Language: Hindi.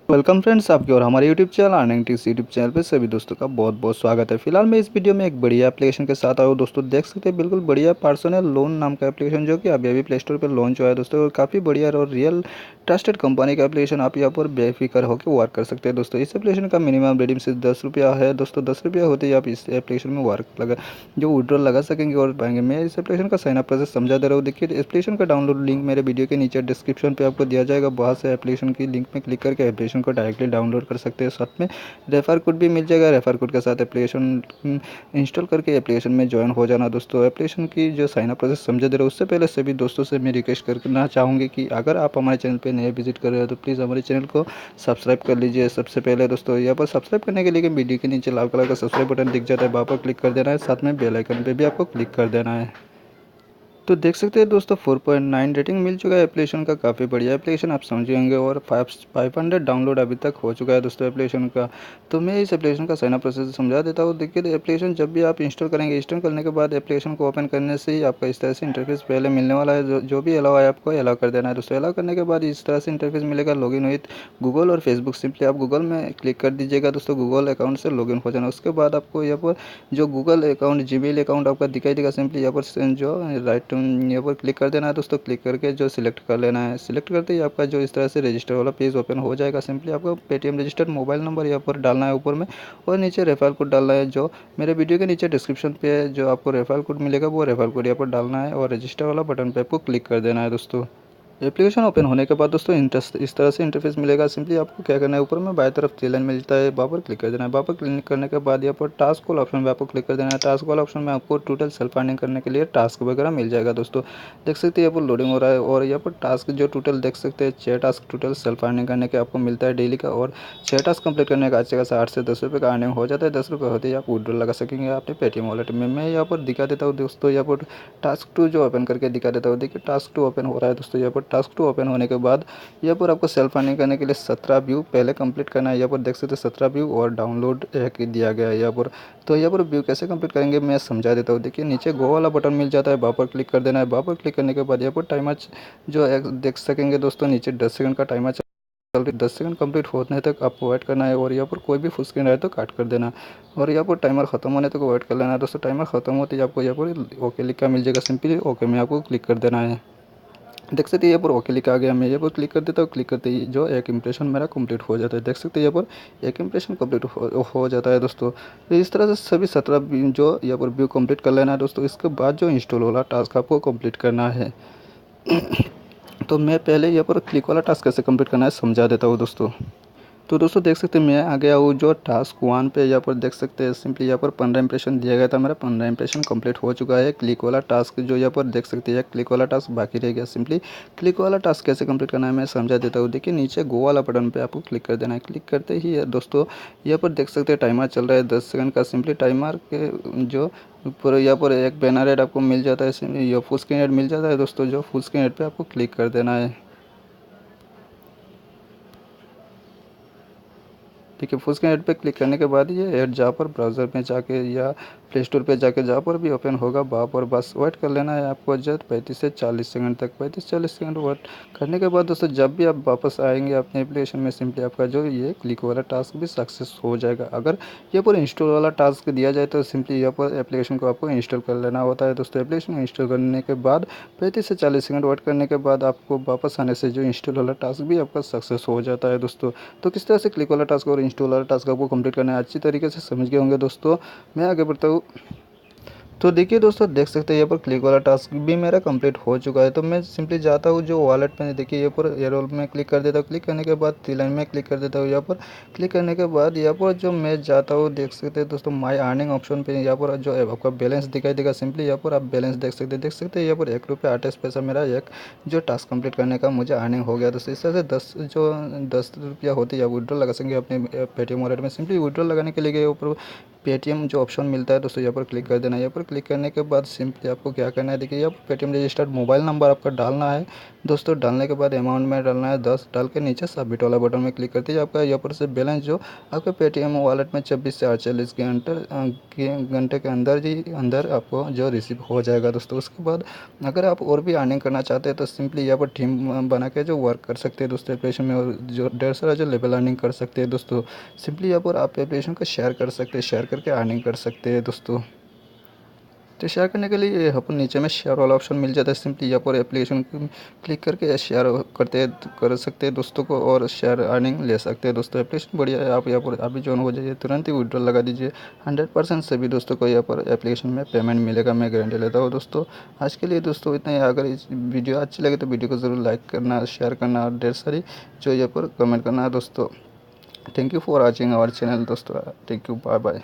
वेलकम फ्रेंड्स, आपके और हमारे YouTube channel earning tips YouTube channel पे सभी दोस्तों का बहुत बहुत स्वागत है। फिलहाल मैं इस वीडियो में एक बढ़िया एप्लीकेशन के साथ आया हूँ। दोस्तों देख सकते हैं बिल्कुल बढ़िया पर्सनल लोन नाम का एप्लीकेशन जो कि अभी अभी प्ले स्टोर पर लॉन्च हुआ है। दोस्तों और काफ़ी बढ़िया और रियल ट्रस्टेड कंपनी का एप्लीकेशन आप यहाँ पर बेफिक्र होकर वर्क कर सकते हैं। दोस्तों इस एप्लीकेशन का मिनिमम रेडिंग सिर्फ 10 रुपया है। दोस्तों 10 रुपया होते ही आप इस एप्लीकेशन में वर्क लगा जो विड्रॉल लगा सकेंगे और पाएंगे। मैं इस एप्लीकेशन का साइन अप प्रोसेस समझा दे रहा हूँ। देखिए एप्लीकेशन का डाउनलोड लिंक मेरे वीडियो के नीचे डिस्क्रिप्शन पे आपको दिया जाएगा। वहाँ से एप्लीकेशन की लिंक में क्लिक करके एप्लीकेशन को डायरेक्टली डाउनलोड कर सकते हैं। साथ में रेफर कोड भी मिल जाएगा। रेफर कोड के साथ एप्लीकेशन इंस्टॉल करके एप्लीकेशन में ज्वाइन हो जाना। दोस्तों एप्लीकेशन की जो साइन अप प्रोसेस समझा दे रहा हूँ, उससे पहले सभी दोस्तों से मैं रिक्वेस्ट करना चाहूँगी कि अगर आप हमारे चैनल पर नए विजिट कर रहे हो तो प्लीज़ हमारे चैनल को सब्सक्राइब कर लीजिए। सबसे पहले दोस्तों यहाँ पर सब्सक्राइब करने के लिए वीडियो के नीचे लाल कलर का सब्सक्राइब बटन दिख जाता है, वहाँ पर क्लिक कर देना है। साथ में बेल आइकन पे भी आपको क्लिक कर देना है। तो देख सकते हैं दोस्तों 4.9 रेटिंग मिल चुका है एप्लीकेशन का। काफ़ी बढ़िया एप्लीकेशन आप समझे होंगे और 500 डाउनलोड अभी तक हो चुका है दोस्तों एप्लीकेशन का। तो मैं इस एप्लीकेशन का साइन अप प्रोसेस समझा देता हूँ। देखिए एप्लीकेशन जब भी आप इंस्टॉल करेंगे, इंस्टॉल करने के बाद एप्लीकेशन को ओपन करने से ही आपका इस तरह से इंटरफेस पहले मिलने वाला है। जो भी अलाउ है आपको अलाउ कर देना है। दोस्तों अलाउ करने के बाद इस तरह से इंटरफेस मिलेगा। लॉगिन विद गूगल और फेसबुक, सिंपली आप गूगल में क्लिक कर दीजिएगा। दोस्तों गूगल अकाउंट से लॉगिन हो जाना। उसके बाद आपको यहाँ पर जो गूगल अकाउंट जीमेल अकाउंट आपका दिखाई देगा, सिंपली यहाँ पर जो राइट यहाँ पर क्लिक कर देना है। दोस्तों क्लिक करके जो सिलेक्ट कर लेना है। सिलेक्ट करते ही आपका जो इस तरह से रजिस्टर वाला पेज ओपन हो जाएगा। सिंपली आपको पेटीएम रजिस्टर्ड मोबाइल नंबर यहाँ पर डालना है ऊपर में, और नीचे रेफरल कोड डालना है। जो मेरे वीडियो के नीचे डिस्क्रिप्शन पे जो आपको रेफरल कोड मिलेगा वो रेफरल कोड यहाँ पर डालना है और रजिस्टर वाला बटन पे आपको क्लिक कर देना है। दोस्तों एप्लीकेशन ओपन होने के बाद दोस्तों इंटरेस्ट इस तरह से इंटरफेस मिलेगा। सिंपली आपको क्या करना है, ऊपर में बाएं तरफ 3 लाइन मिलता है, वहाँ पर क्लिक कर देना है। वहाँ पर क्लिक करने के बाद यहाँ पर टास्क वाला ऑप्शन में आपको क्लिक कर देना है। टास्क वाला ऑप्शन में आपको टोटल सेल्फ अर्निंग करने के लिए टास्क वगैरह मिल जाएगा। दोस्तों देख सकते हैं यहाँ पर लोडिंग हो रहा है और यहाँ पर टास्क जो टोटल देख सकते हैं 6 टास्क टोटल सेल्फ अर्निंग करने के आपको मिलता है डेली का। और 6 टास्क कंप्लीट करने का अच्छा खासा 8 से 10 रुपये का अर्निंग हो जाता है। 10 रुपये होते ही आप विड्रॉल लगा सकेंगे अपने पेटीएम वॉलेट में। मैं यहाँ पर दिखा देता हूँ दोस्तों, यहाँ पर टास्क 2 जो ओपन करके दिखा देता हूँ। देखिए टास्क 2 ओपन हो रहा है। दोस्तों यहाँ पर टास्क 2 ओपन होने के बाद यहाँ पर आपको सेल्फ अर्निंग करने के लिए 17 व्यू पहले कंप्लीट करना है। यहाँ पर देख सकते हैं 17 व्यू और डाउनलोड एक दिया गया है यहाँ पर। तो यहाँ पर व्यू कैसे कंप्लीट करेंगे मैं समझा देता हूँ। देखिए नीचे गो वाला बटन मिल जाता है, वहाँ पर क्लिक कर देना है। वहाँ पर क्लिक करने के बाद यहाँ पर टाइमर जो देख सकेंगे दोस्तों, नीचे 10 सेकंड का टाइमर चल रही। 10 सेकंड कंप्लीट होने तक आपको वेट करना है और यहाँ पर कोई भी फुल स्क्रीन आए तो काट कर देना और यहाँ पर टाइमर खत्म होने तक वेट कर लेना है। दोस्तों टाइमर खत्म होते ही आपको यहाँ पर ओके लिखा मिल जाएगा। सिंपली ओके में आपको क्लिक कर देना है। देख सकते हैं यहाँ पर ओके लिखा आ गया। मैं यहाँ पर क्लिक कर देता हूँ। क्लिक करते ही जो एक इंप्रेशन मेरा कंप्लीट हो जाता है। देख सकते हैं यहाँ पर एक इंप्रेशन कंप्लीट हो जाता है। दोस्तों तो इस तरह से सभी 17 जो यहाँ पर व्यू कंप्लीट कर लेना है। दोस्तों इसके बाद जो इंस्टॉल वाला टास्क आपको कंप्लीट करना है। तो मैं पहले यहाँ पर क्लिक वाला टास्क कैसे कंप्लीट करना है समझा देता हूँ दोस्तों। तो दोस्तों देख सकते हैं मैं आ गया हूँ जो टास्क 1 पे। यहाँ पर देख सकते हैं सिंपली यहाँ पर 15 इंप्रेशन दिया गया था। मेरा 15 इंप्रेशन कंप्लीट हो चुका है। क्लिक वाला टास्क जो यहाँ पर देख सकते हैं क्लिक वाला टास्क बाकी रह गया। सिंपली क्लिक वाला टास्क कैसे कंप्लीट करना है मैं समझा देता हूँ। देखिए नीचे गो वाला बटन पे आपको क्लिक कर देना है। क्लिक करते ही दोस्तों यहाँ पर देख सकते हैं टाइमर चल रहा है 10 सेकंड का। सिंपली टाइमर के जो ऊपर यहाँ पर एक बैनर ऐड आपको मिल जाता है, ये फुल स्क्रीन ऐड मिल जाता है। दोस्तों जो फुल स्क्रीन ऐड पे आपको क्लिक कर देना है। ठीक है, फुल स्क्रीन ऐड पे क्लिक करने के बाद ये ऐड जहाँ पर ब्राउज़र में जाके या प्ले स्टोर पे जाके जहाँ पर भी ओपन होगा वहाँ पर बस वेट कर लेना है आपको जस्ट 35 से 40 सेकंड तक। 35-40 सेकंड वेट करने के बाद दोस्तों जब भी आप वापस आएंगे अपने एप्लीकेशन में, सिंपली आपका जो ये क्लिक वाला टास्क भी सक्सेस हो जाएगा। अगर यहाँ पर इंस्टॉल वाला टास्क दिया जाए तो सिंपली यहाँ पर एप्लीकेशन को आपको इंस्टॉल कर लेना होता है। दोस्तों एप्लीकेशन इंस्टॉल करने के बाद 35 से 40 सेकंड वेट करने के बाद आपको वापस आने से जो इंस्टॉल वाला टास्क भी आपका सक्सेस हो जाता है। दोस्तों तो किस तरह से क्लिक वाला टास्क और इंस्टॉल वाला टास्क आपको कंप्लीट करना है अच्छी तरीके से समझ गए होंगे दोस्तों। मैं आगे बढ़ता हूँ। तो देखिए दोस्तों देख सकते हैं यहाँ पर क्लिक वाला टास्क भी मेरा कंप्लीट हो चुका है। तो मैं सिंपली जाता हूँ जो वॉलेट में, देखिए यहाँ पर एरोल में क्लिक कर देता हूँ। क्लिक करने के बाद 3 लाइन में क्लिक कर देता हूँ। यहाँ पर क्लिक करने के बाद यहाँ पर जो मैं जाता हूँ देख सकते हैं दोस्तों माई अर्निंग ऑप्शन पे। यहाँ पर जो आपका बैलेंस दिखाई देगा, सिंपली यहाँ पर आप बैलेंस देख सकते हैं यहाँ पर 1 रुपया 28 पैसा मेरा एक जो टास्क कंप्लीट करने का मुझे अर्निंग हो गया। दोस्तों इस तरह से 10 रुपया होती है आप विड्रॉल लगा सकेंगे अपने पेटीएम वॉलेट में। सिंपली विड्रॉल लगाने के लिए ऊपर पेटीएम जो ऑप्शन मिलता है दोस्तों यहाँ पर क्लिक कर देना है। यहाँ पर क्लिक करने के बाद सिंपली आपको क्या करना है, देखिए यहाँ पर पेटीएम रजिस्टर्ड मोबाइल नंबर आपका डालना है दोस्तों। डालने के बाद अमाउंट में डालना है 10, डाल के नीचे सबमिट वाला बटन में क्लिक कर दीजिए। आपका यहाँ पर से बैलेंस जो आपके पेटीएम वॉलेट में 24 से 48 घंटे के अंदर आपको जो रिसीव हो जाएगा दोस्तों। उसके बाद अगर आप और भी अर्निंग करना चाहते हैं तो सिंपली यहाँ पर टीम बना के जो वर्क कर सकते हैं दोस्तों एप्लीकेशन में, और जो ढेर सारा जो लेवल अर्निंग कर सकते हैं दोस्तों। सिंपली यहाँ पर आप एप्लीकेशन को शेयर कर सकते हैं, शेयर करके अर्निंग कर सकते हैं दोस्तों। तो शेयर करने के लिए यहाँ पर नीचे में शेयर वाला ऑप्शन मिल जाता है। सिंपली यहाँ पर एप्लीकेशन क्लिक करके शेयर कर सकते हैं दोस्तों को, और शेयर अर्निंग ले सकते हैं दोस्तों। एप्लीकेशन बढ़िया है, आप यहाँ पर अभी ज्वाइन हो जाइए, तुरंत ही विड्रॉल लगा दीजिए। 100% सभी दोस्तों को यहाँ पर एप्लीकेशन में पेमेंट मिलेगा, मैं गारंटी लेता हूँ दोस्तों। आज के लिए दोस्तों इतना ही। अगर इस वीडियो अच्छी लगे तो वीडियो को ज़रूर लाइक करना, शेयर करना, और ढेर सारी जो यहाँ पर कमेंट करना है दोस्तों। Thank you for watching our channel दोस्तों। Thank you, bye bye.